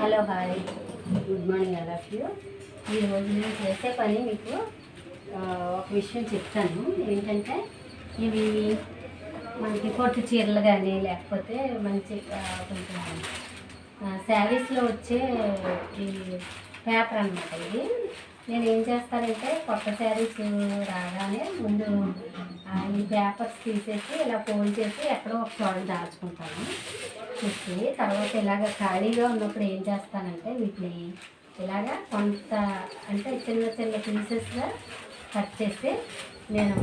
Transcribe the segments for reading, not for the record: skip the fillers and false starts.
Hello hi good morning all of you. ఈరోజు నేను చేసే పని మీకు ఒక విషయం చెప్తాను. ఏంటంటే ఇవి మనకి పొట్టు చీరలు కానీ లేకపోతే మంచి కొంచెం శారీస్లో వచ్చే ఈ పేపర్ అనమాట. ఇది నేను ఏం చేస్తానంటే కొత్త శారీస్ రాగానే ముందు ఈ పేపర్స్ తీసేసి ఇలా ఫోల్డ్ చేసి ఎక్కడో ఒక చోట దాచుకుంటాను. చూసి తర్వాత ఇలాగ ఖాళీగా ఉన్నప్పుడు ఏం చేస్తానంటే వీటిని ఇలాగ కొంత అంటే చిన్న చిన్న పీసెస్గా కట్ చేసి నేను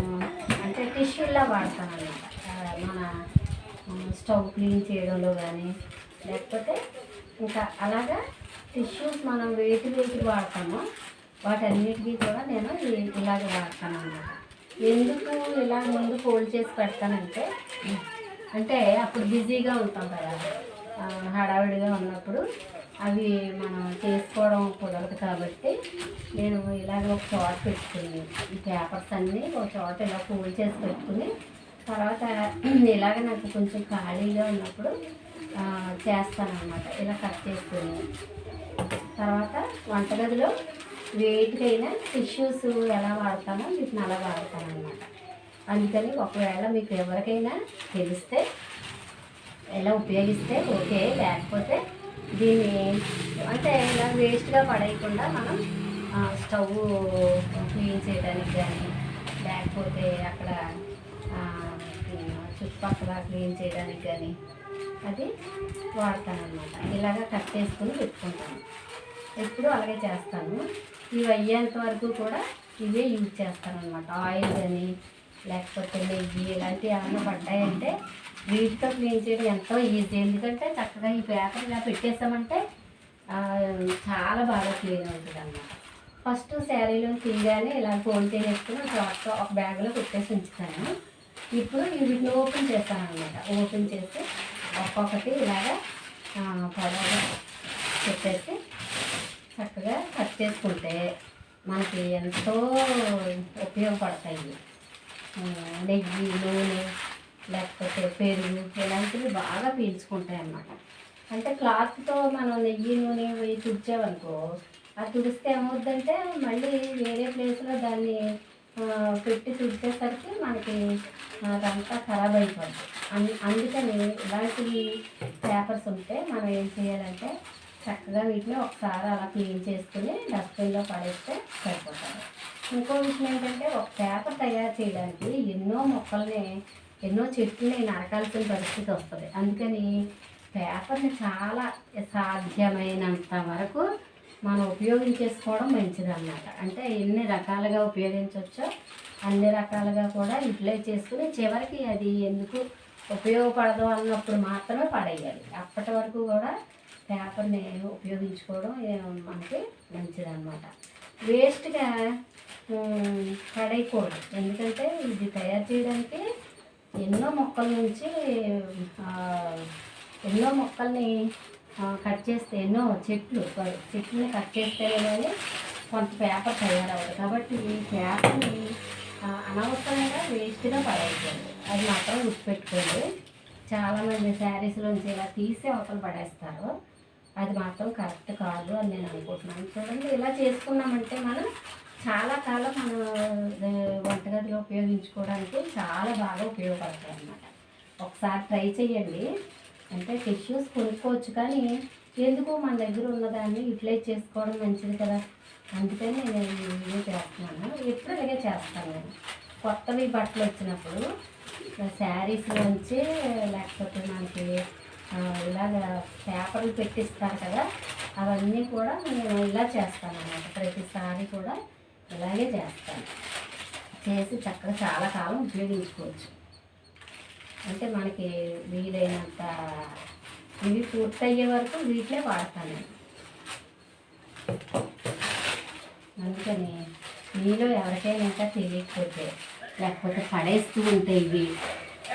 అంటే టిష్యూలా వాడతాను అన్నమాట. మన స్టవ్ క్లీన్ చేయడంలో కానీ లేకపోతే ఇంకా అలాగా టిష్యూస్ మనం వేటి వాడతామో వాటన్నిటికీ కూడా నేను ఇలాగ వాడతాను అన్నమాట. ఎందుకు ఇలా ముందు ఫోల్డ్ చేసి పెడతానంటే అంటే అప్పుడు బిజీగా ఉంటాం కదా, హడావిడిగా ఉన్నప్పుడు అవి మనం చేసుకోవడం కుదరదు. కాబట్టి నేను ఇలాగ ఒక చోట పెట్టుకుని ఈ పేపర్స్ అన్నీ ఒక చోట ఇలా ఫోల్డ్ చేసి పెట్టుకుని తర్వాత ఇలాగ నాకు కొంచెం ఖాళీగా ఉన్నప్పుడు చేస్తాను అన్నమాట. ఇలా కట్ చేసుకుని తర్వాత వంటగదిలో వేటికైనా టిష్యూస్ ఎలా వాడతామో వీటిని అలా వాడతాను అన్నమాట. అందుకని ఒకవేళ మీకు ఎవరికైనా తెలిస్తే ఎలా ఉపయోగిస్తే ఓకే, లేకపోతే దీన్ని అంటే ఇలా వేస్ట్గా పడేయకుండా మనం స్టవ్ క్లీన్ చేయడానికి కానీ లేకపోతే అక్కడ చుట్టుపక్కల క్లీన్ చేయడానికి కానీ అది వాడతాను అన్నమాట. ఇలాగ కట్ చేసుకుని పెట్టుకుంటాను. ఎప్పుడు అలాగే చేస్తాను. ఇవి అయ్యేంత వరకు కూడా ఇవే యూజ్ చేస్తాను అన్నమాట. ఆయిల్ కానీ లేకపోతే నెయ్యి ఇలాంటివి ఏమైనా పడ్డాయంటే వీటితో క్లీన్ చేయడం ఎంతో ఈజీ. ఎందుకంటే చక్కగా ఈ పేపర్ ఇలా పెట్టేసామంటే చాలా బాగా క్లీన్ అవుతుంది అన్నమాట. ఫస్ట్ శారీలో తీయగానే ఇలా ఫోల్డ్ చేసేసుకుని ఒక బ్యాగ్లో పెట్టేసి ఉంచుతాను. ఇప్పుడు వీటిని ఓపెన్ చేస్తాను అన్నమాట. ఓపెన్ చేసి ఒక్కొక్కటి ఇలాగా పొడవుగా పెట్టేసి చక్కగా కట్ చేసుకుంటే మనకి ఎంతో ఉపయోగపడతాయి. నెయ్యి, నూనె లేకపోతే పెరుగు ఇలాంటివి బాగా పీల్చుకుంటాయి అన్నమాట. అంటే క్లాత్తో మనం నెయ్యి నూనె వేయి తుడిచామనుకో, అది తుడిస్తే ఏమవుద్దంటే మళ్ళీ వేరే ప్లేస్లో దాన్ని పెట్టి తుడిచేసరికి మనకి అదంతా ఖరాబ్ అయిపోద్ది. అందుకని ఇలాంటి పేపర్స్ ఉంటే మనం ఏం చేయాలంటే చక్కగా వీటిని ఒకసారి అలా క్లీన్ చేసుకుని డస్ట్బిన్లో పడేస్తే సరిపోతుంది. ఇంకో విషయం ఏంటంటే ఒక పేపర్ తయారు చేయడానికి ఎన్నో చెట్లని నరకాల్సిన పరిస్థితి వస్తుంది. అందుకని పేపర్ని చాలా సాధ్యమైనంత వరకు మనం ఉపయోగించేసుకోవడం మంచిదన్నమాట. అంటే ఎన్ని రకాలుగా ఉపయోగించవచ్చో అన్ని రకాలుగా కూడా యూటిలైజ్ చేసుకుని చివరికి అది ఎందుకు ఉపయోగపడదు అన్నప్పుడు మాత్రమే పడేయాలి. అప్పటి వరకు కూడా పేపర్ని ఉపయోగించుకోవడం మనకి మంచిదన్నమాట. వేస్ట్గా పడేయకూడదు. ఎందుకంటే ఇది తయారు చేయడానికి ఎన్నో మొక్కల్ని కట్ చేస్తే ఎన్నో చెట్లని కట్ చేస్తే కానీ కొంత పేపర్ తయారవ్వదు. కాబట్టి ఈ పేపర్ని అనవసరంగా వేస్ట్గా పడేయకూడదు. అది మాత్రం గుర్తుపెట్టుకోండి. చాలామంది శారీస్లోంచి ఇలా తీసి అవతల పడేస్తారు. అది మాత్రం కరెక్ట్ కాదు అని నేను అనుకుంటున్నాను. చూడండి, ఇలా చేసుకున్నామంటే మనం చాలా కాలం మన వంటగదిలో ఉపయోగించుకోవడానికి చాలా బాగా ఉపయోగపడతాయి అన్నమాట. ఒకసారి ట్రై చేయండి. అంటే టిష్యూస్ కొనుక్కోవచ్చు, కానీ ఎందుకు మన దగ్గర ఉన్నదాన్ని యూటిలైజ్ చేసుకోవడం మంచిది కదా. అందుకని నేను ఈ వీడియో చేస్తున్నాను. ఎప్పుడు ఇలాగే చేస్తాను నేను. కొత్తవి బట్టలు వచ్చినప్పుడు శారీస్లోంచి లేకపోతే మనకి ఇలాగ పేపర్లు పెట్టిస్తారు కదా, అవన్నీ కూడా నేను ఇలా చేస్తాను అన్నమాట. ప్రతిసారి కూడా ఇలాగే చేస్తాను. చేసి చక్కగా చాలా కాలం ఉపయోగించుకోవచ్చు. అంటే మనకి వీలైనంత ఇవి పూర్తయ్యే వరకు వీటినే వాడతాను. అందుకని మీలో ఎవరికైనా ఇంకా తెలియకపోతే లేకపోతే పడేస్తూ ఉంటే ఇవి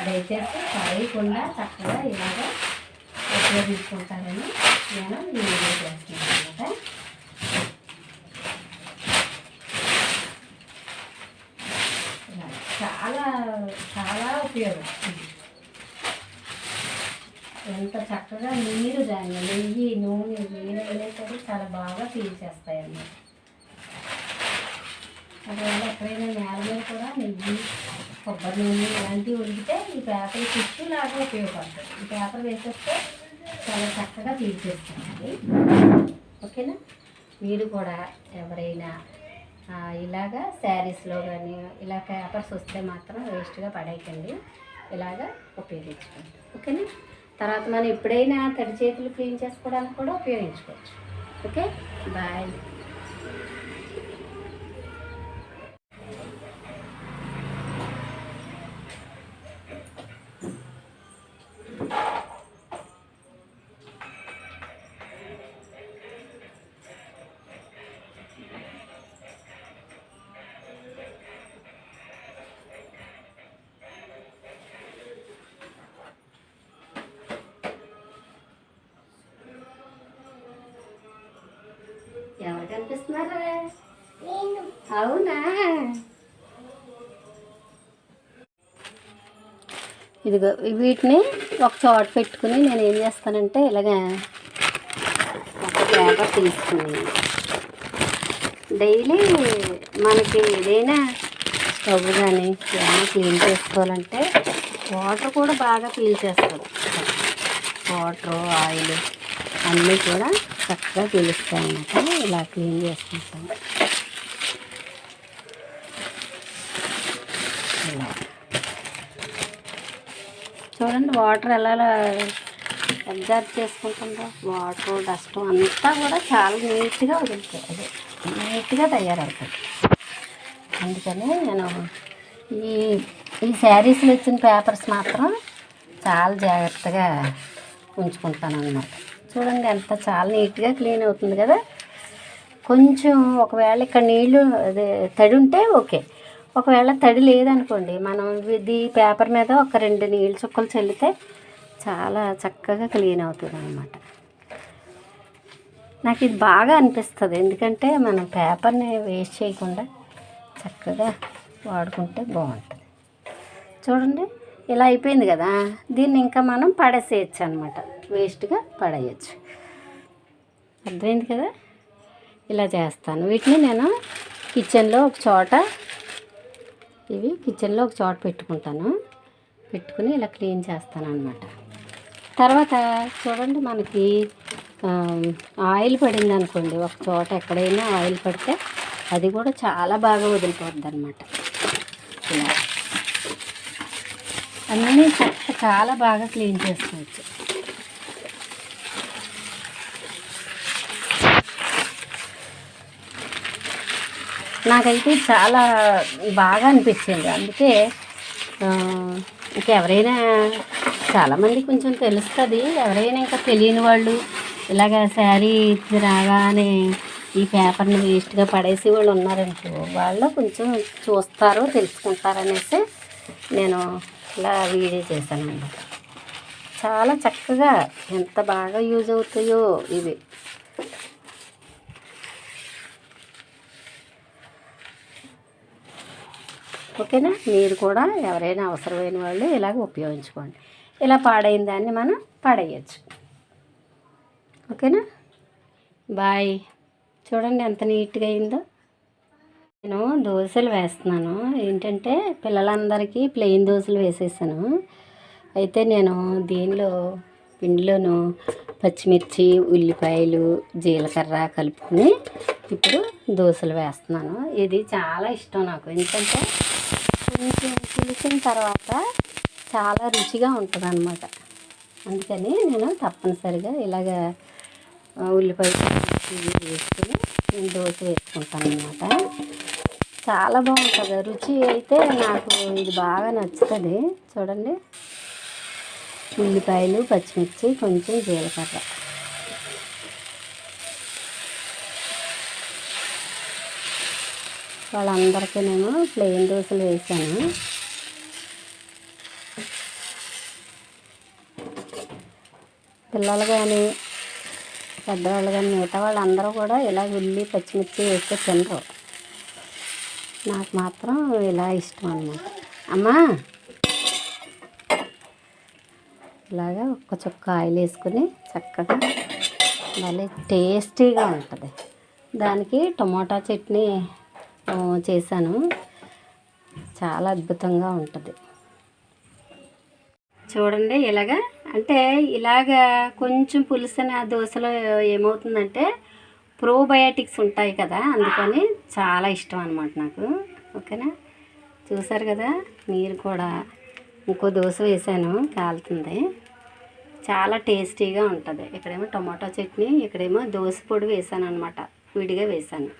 దయచేసి పడేయకుండా చక్కగా ఇలాగ ఉపయోగించుకుంటారని నేను ఈ వీడియో చేస్తున్నాను అన్నమాట. చాలా చాలా ఉపయోగం. ఎంత చక్కగా నీరు దాన్ని నెయ్యి నూనె ఏదైనా సరే చాలా బాగా పీల్చేస్తాయి అన్నమాట. అందువల్ల ఎక్కడైనా నేల మీద కూడా నెయ్యి కొబ్బరి నూనె ఇలాంటివి ఉడికితే ఈ పేపర్ టిష్యూ లాగా ఉపయోగపడుతుంది. ఈ పేపర్ వేసేస్తే చాలా చక్కగా పీల్చేస్తుంది. ఓకేనా? మీరు కూడా ఎవరైనా ఇలాగా శారీస్లో కానీ ఇలా పేపర్స్ వస్తే మాత్రం వేస్ట్గా పడేయకండి, ఇలాగా ఉపయోగించుకోండి. ఓకేనా? తర్వాత మనం ఎప్పుడైనా తడి చేతులు క్లీన్ చేసుకోవడానికి కూడా ఉపయోగించుకోవచ్చు. Okay, bye. ఎవరు కనిపిస్తున్నారా? అవునా? ఇదిగో వీటిని ఒక చోట పెట్టుకుని నేను ఏం చేస్తానంటే ఇలాగా ఒక పేపర్ తీసుకుని డైలీ మనకి ఏదైనా స్టవ్ కానీ ఏమైనా క్లీన్ చేసుకోవాలంటే వాటర్ కూడా బాగా పీల్చేస్తుంది. వాటర్ ఆయిల్ అన్నీ కూడా చక్కగా పీలుస్తాయి అన్నమాట. ఇలా క్లీన్ చేసుకుంటాను. ఇలా చూడండి వాటర్ ఎలా అబ్జర్వ్ చేసుకుంటుందో. వాటర్ డస్ట్ అంతా కూడా చాలా నీట్గా వదులుతాయి, అదే నీట్గా తయారవుతుంది. అందుకని నేను ఈ శారీస్లో వచ్చిన పేపర్స్ మాత్రం చాలా జాగ్రత్తగా ఉంచుకుంటాను అన్నమాట. చూడండి ఎంత చాలా నీట్గా క్లీన్ అవుతుంది కదా. కొంచెం ఒకవేళ ఇక్కడ నీళ్ళు అదే తడి ఉంటే ఓకే, ఒకవేళ తడి లేదనుకోండి మనం ఇది పేపర్ మీద ఒక 2 నీళ్ళు చుక్కలు చల్లితే చాలా చక్కగా క్లీన్ అవుతుంది అన్నమాట. నాకు ఇది బాగా అనిపిస్తుంది, ఎందుకంటే మనం పేపర్ని వేస్ట్ చేయకుండా చక్కగా వాడుకుంటే బాగుంటుంది. చూడండి ఇలా అయిపోయింది కదా, దీన్ని ఇంకా మనం పడేసేయచ్చు అనమాట, వేస్ట్గా పడేయచ్చు. అర్థమైంది కదా? ఇలా చేస్తాను. వీటిని నేను కిచెన్లో ఒక చోట పెట్టుకుంటాను. పెట్టుకుని ఇలా క్లీన్ చేస్తాను అనమాట. తర్వాత చూడండి మనకి ఆయిల్ పడింది అనుకోండి ఒక చోట, ఎక్కడైనా ఆయిల్ పడితే అది కూడా చాలా బాగా వదిలిపోద్ది అనమాట. ఇలా అన్నీ చాలా బాగా క్లీన్ చేసుకోవచ్చు. నాకైతే చాలా బాగా అనిపించింది. అందుకే ఇంకెవరైనా చాలామంది కొంచెం తెలుస్తుంది, ఎవరైనా ఇంకా తెలియని వాళ్ళు ఇలాగ శారీ రాగానే ఈ పేపర్ని వేస్ట్గా పడేసి వాళ్ళు ఉన్నారనుకో, వాళ్ళు కొంచెం చూస్తారు తెలుసుకుంటారనేసి నేను ఇలా వీడియో చేశాను అన్నమాట. చాలా చక్కగా ఎంత బాగా యూజ్ అవుతాయో ఇవి. ఓకేనా? మీరు కూడా ఎవరైనా అవసరమైన వాళ్ళు ఇలాగ ఉపయోగించుకోండి. ఇలా పాడైన దాన్ని మనం పడేయచ్చు. ఓకేనా? బాయ్. చూడండి ఎంత నీట్గా అయిందో. నేను దోశలు వేస్తున్నాను. ఏంటంటే పిల్లలందరికీ ప్లెయిన్ దోశలు వేసేసాను. అయితే నేను పిండిలోను పచ్చిమిర్చి, ఉల్లిపాయలు, జీలకర్ర కలుపుకొని ఇప్పుడు దోశలు వేస్తున్నాను. ఇది చాలా ఇష్టం నాకు, ఎందుకంటే కొంచెం పులిసిన తర్వాత చాలా రుచిగా ఉంటుంది అన్నమాట. అందుకని నేను తప్పనిసరిగా ఇలాగ ఉల్లిపాయ వేసుకుని నేను దోశ వేసుకుంటాను అన్నమాట. చాలా బాగుంటుంది రుచి. అయితే నాకు ఇది బాగా నచ్చుతుంది. చూడండి, ఉల్లిపాయలు, పచ్చిమిర్చి, కొంచెం జీలకర్ర. వాళ్ళందరికీ నేను ప్లెయిన్ దోశలు వేసాను. పిల్లలు కానీ పెద్దవాళ్ళు కానీ మిగతా వాళ్ళందరూ కూడా ఇలా ఉల్లి పచ్చిమిర్చి వేస్తే తినరు. నాకు మాత్రం ఇలా ఇష్టం అన్నమాట. అమ్మా ఇలాగా ఒక్క చుక్క ఆయిల్ వేసుకుని చక్కగా మళ్ళీ టేస్టీగా ఉంటుంది. దానికి టమోటా చట్నీ చేశాను, చాలా అద్భుతంగా ఉంటుంది. చూడండి ఇలాగా, అంటే ఇలాగా కొంచెం పులుసున దోశలో ఏమవుతుందంటే ప్రోబయాటిక్స్ ఉంటాయి కదా, అందుకని చాలా ఇష్టం అన్నమాట నాకు. ఓకేనా, చూసారు కదా, నీరు కూడా ఇంకో దోశ వేసాను, కాలుతుంది. చాలా టేస్టీగా ఉంటుంది. ఇక్కడేమో టమాటో చట్నీ, ఇక్కడేమో దోశ పొడి వేసాను అనమాట, విడిగా వేసాను.